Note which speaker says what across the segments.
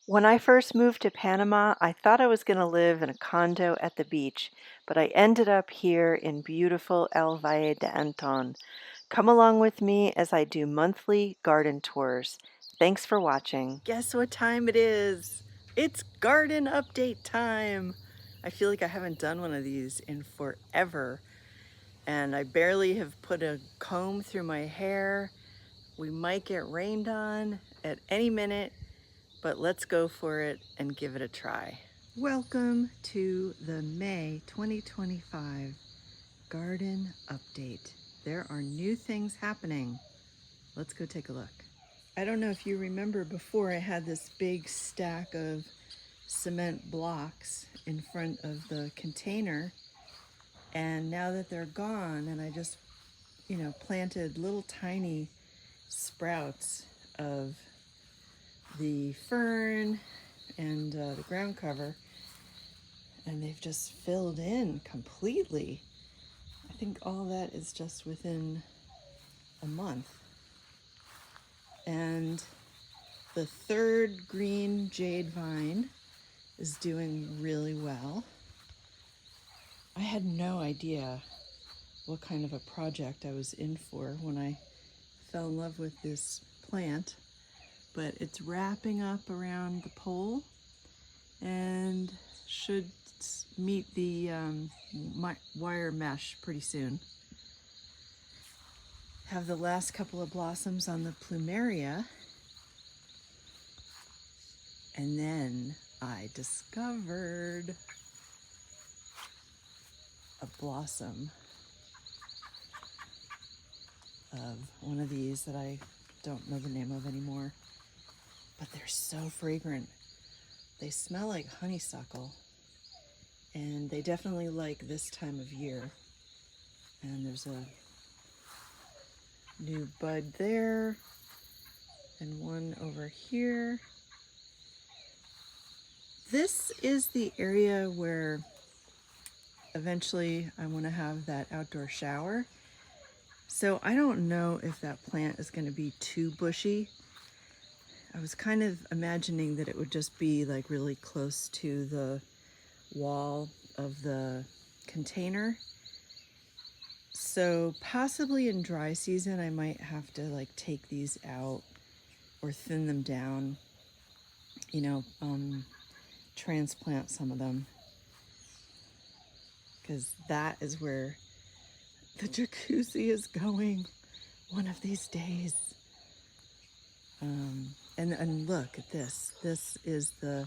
Speaker 1: When I first moved to Panama, I thought I was going to live in a condo at the beach, but I ended up here in beautiful El Valle de Anton. Come along with me as I do monthly garden tours. Thanks for watching. Guess what time it is? It's garden update time. I feel like I haven't done one of these in forever, and I barely have put a comb through my hair. We might get rained on at any minute, but let's go for it and give it a try. Welcome to the May 2025 Garden Update. There are new things happening. Let's go take a look. I don't know if you remember before, I had this big stack of cement blocks in front of the container, and now that they're gone, and I just planted little tiny sprouts of the fern and the ground cover, and they've just filled in completely. I think all that is just within a month. And the third green jade vine is doing really well. I had no idea what kind of a project I was in for when I fell in love with this plant, but it's wrapping up around the pole and should meet the wire mesh pretty soon. Have the last couple of blossoms on the plumeria, and then I discovered a blossom of one of these that I don't know the name of anymore, but they're so fragrant. They smell like honeysuckle, and they definitely like this time of year. And there's a new bud there and one over here. This is the area where eventually I want to have that outdoor shower. So I don't know if that plant is going to be too bushy. I was kind of imagining that it would just be like really close to the wall of the container. So possibly in dry season, I might have to like take these out or thin them down, transplant some of them, because that is where the jacuzzi is going one of these days. And look at this. This is the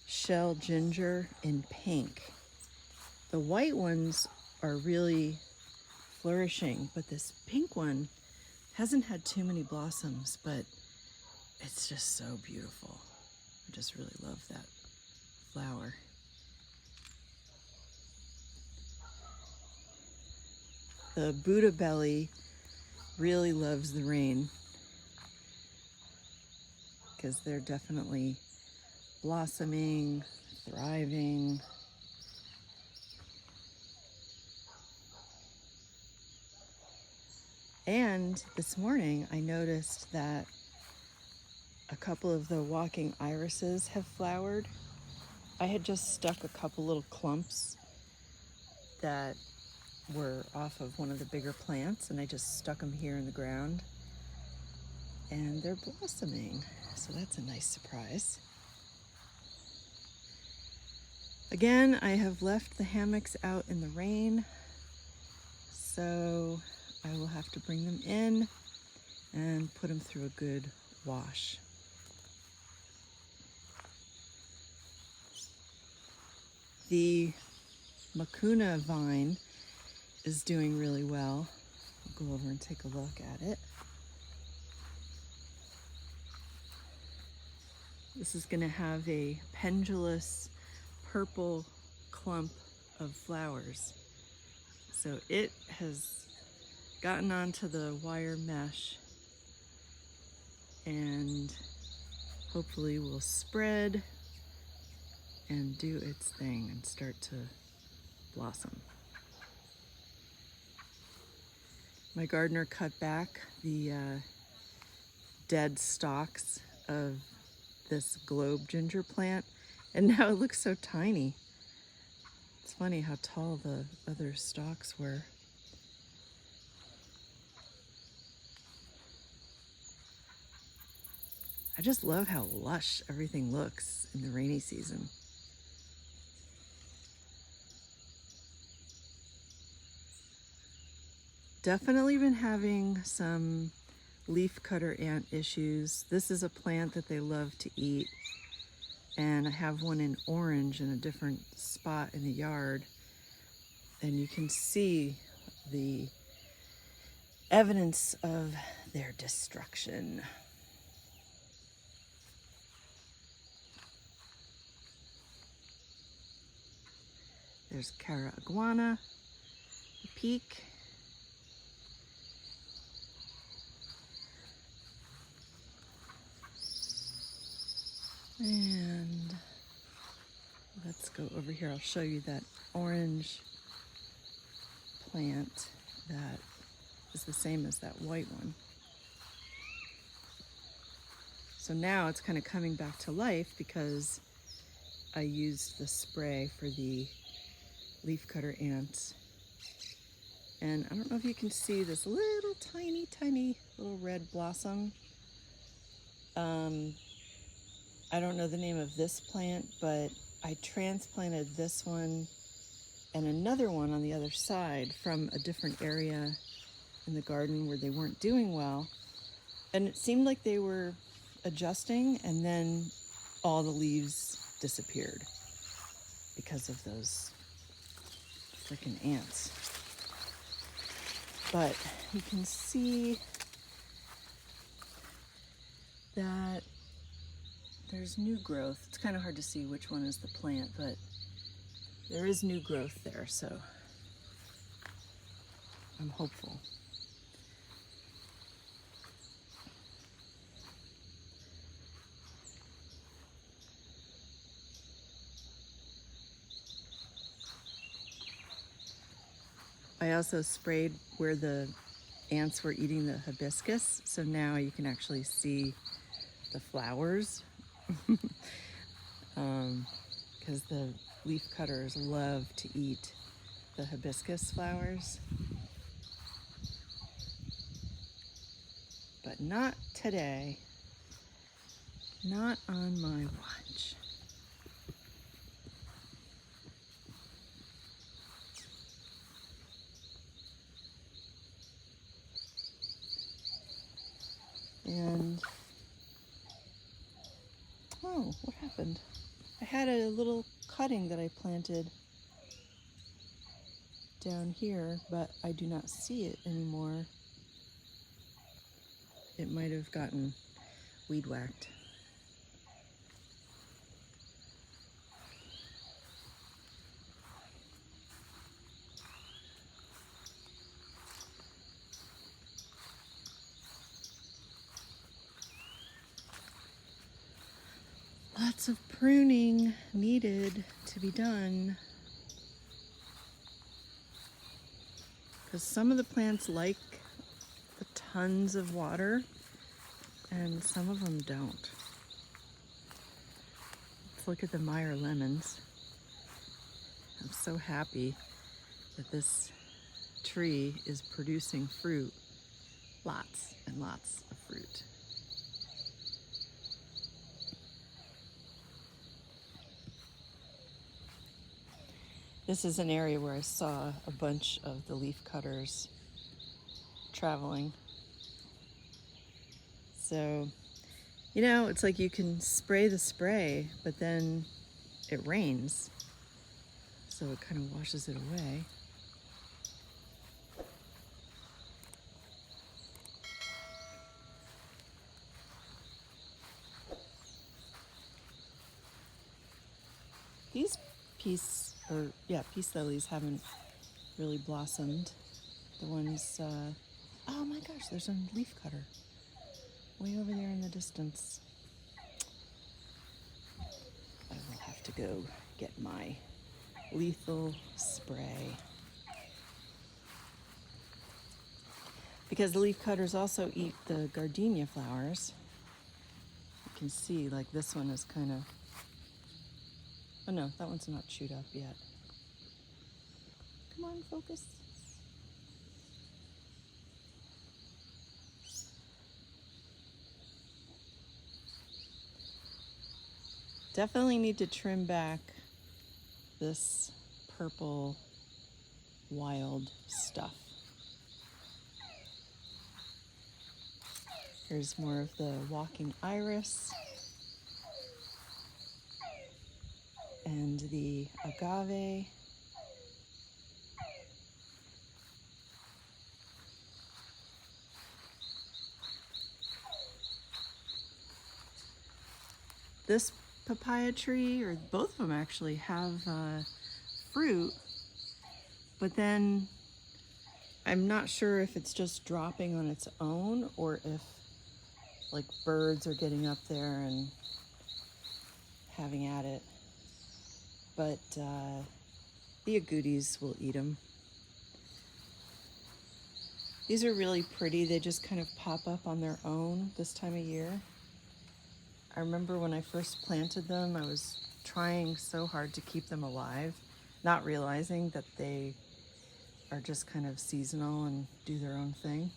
Speaker 1: shell ginger in pink. The white ones are really flourishing, but this pink one hasn't had too many blossoms, but it's just so beautiful. I just really love that flower. The Buddha belly really loves the rain because they're definitely blossoming, thriving. And this morning I noticed that a couple of the walking irises have flowered. I had just stuck a couple little clumps that were off of one of the bigger plants, and I just stuck them here in the ground, and they're blossoming. So that's a nice surprise. Again, I have left the hammocks out in the rain, so I will have to bring them in and put them through a good wash. The Macuna vine is doing really well. I'll go over and take a look at it. This is going to have a pendulous purple clump of flowers. So it has gotten onto the wire mesh and hopefully will spread and do its thing and start to blossom. My gardener cut back the dead stalks of this globe ginger plant, and now it looks so tiny. It's funny how tall the other stalks were. I just love how lush everything looks in the rainy season. Definitely been having some leafcutter ant issues. This is a plant that they love to eat, and I have one in orange in a different spot in the yard, and you can see the evidence of their destruction. There's Cara iguana, the peak. And let's go over here. I'll show you that orange plant that is the same as that white one. So now it's kind of coming back to life because I used the spray for the leafcutter ants. And I don't know if you can see this little tiny little red blossom. I don't know the name of this plant, but I transplanted this one and another one on the other side from a different area in the garden where they weren't doing well. And it seemed like they were adjusting, and then all the leaves disappeared because of those freaking ants. But you can see that there's new growth. It's kind of hard to see which one is the plant, but there is new growth there, so I'm hopeful. I also sprayed where the ants were eating the hibiscus, so now you can actually see the flowers. Because the leaf cutters love to eat the hibiscus flowers. But not today. Not on my watch. And, oh, what happened? I had a little cutting that I planted down here, but I do not see it anymore. It might have gotten weed whacked. Lots of pruning needed to be done, because some of the plants like the tons of water and some of them don't. Let's look at the Meyer lemons. I'm so happy that this tree is producing fruit, lots and lots of fruit. This is an area where I saw a bunch of the leaf cutters traveling. So, you know, it's like you can spray the spray, but then it rains. So it kind of washes it away. These peace lilies haven't really blossomed. The ones, oh my gosh, there's a leaf cutter way over there in the distance. I will have to go get my lethal spray. Because the leaf cutters also eat the gardenia flowers. can see, like this one is kind of, oh no, that one's not chewed up yet. Come on, focus. Definitely need to trim back this purple wild stuff. Here's more of the walking iris and the agave. This papaya tree, or both of them actually, have fruit, but then I'm not sure if it's just dropping on its own or if like birds are getting up there and having at it. But the agoutis will eat them. These are really pretty. They just kind of pop up on their own this time of year. I remember when I first planted them, I was trying so hard to keep them alive, not realizing that they are just kind of seasonal and do their own thing.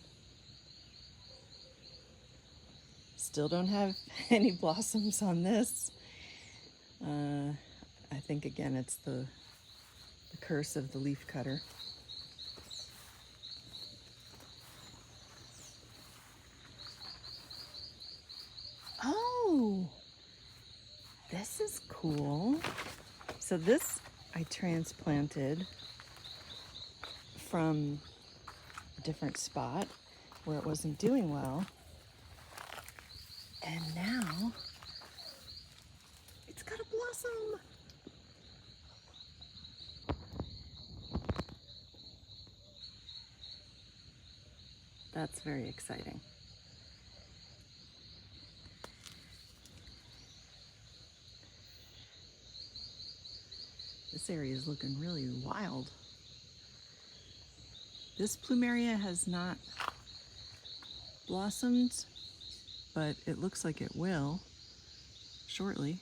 Speaker 1: Still don't have any blossoms on this. I think again it's the curse of the leaf cutter. Oh, this is cool. So this I transplanted from a different spot where it wasn't doing well. And now it's got a blossom. That's very exciting. This area is looking really wild. This plumeria has not blossomed, but it looks like it will shortly.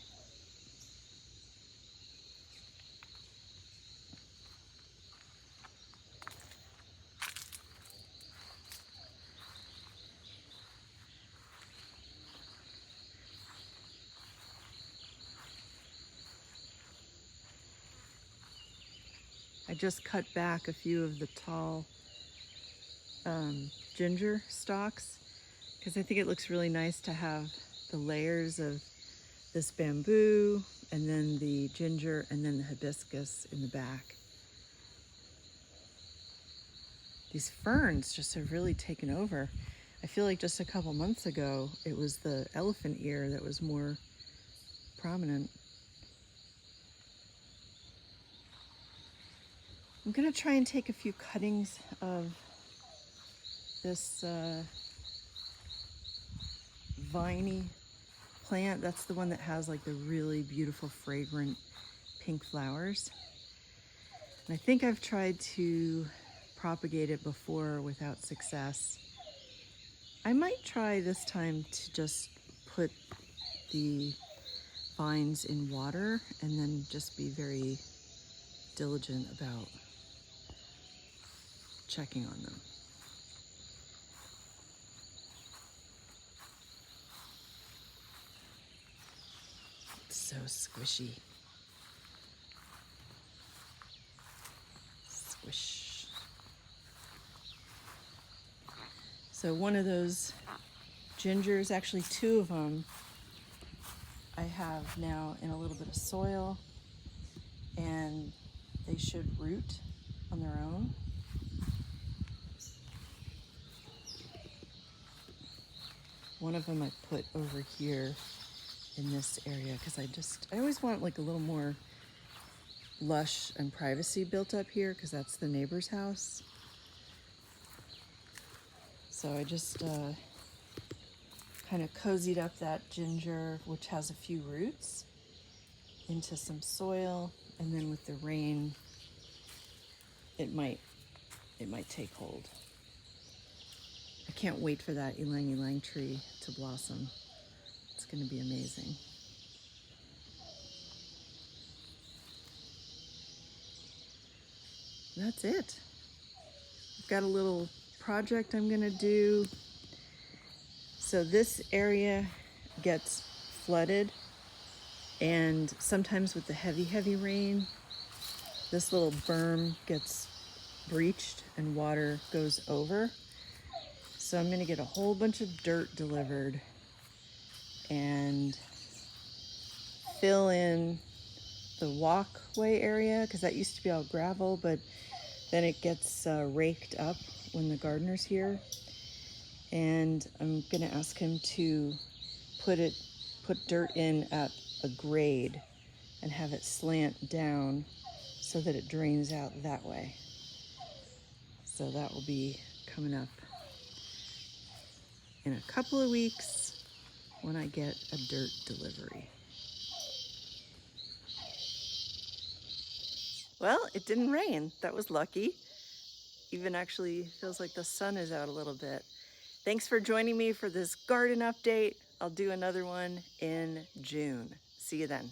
Speaker 1: I just cut back a few of the tall ginger stalks because I think it looks really nice to have the layers of this bamboo and then the ginger and then the hibiscus in the back. These ferns just have really taken over. I feel like just a couple months ago it was the elephant ear that was more prominent. I'm gonna try and take a few cuttings of this viney plant. That's the one that has like the really beautiful fragrant pink flowers. And I think I've tried to propagate it before without success. I might try this time to just put the vines in water and then just be very diligent about checking on them. It's so squishy. Squish. So one of those gingers, actually two of them, I have now in a little bit of soil, and they should root on their own. One of them I put over here in this area because I always want like a little more lush and privacy built up here because that's the neighbor's house. So I just kind of cozied up that ginger, which has a few roots, into some soil, and then with the rain, it might take hold. I can't wait for that ylang ylang tree to blossom. It's going to be amazing. That's it. I've got a little project I'm going to do. So this area gets flooded, and sometimes with the heavy rain, this little berm gets breached and water goes over. So I'm going to get a whole bunch of dirt delivered and fill in the walkway area, because that used to be all gravel, but then it gets raked up when the gardener's here. And I'm going to ask him to put dirt in at a grade and have it slant down so that it drains out that way. So that will be coming up in a couple of weeks when I get a dirt delivery. Well, it didn't rain. That was lucky. Even actually feels like the sun is out a little bit. Thanks for joining me for this garden update. I'll do another one in June. See you then.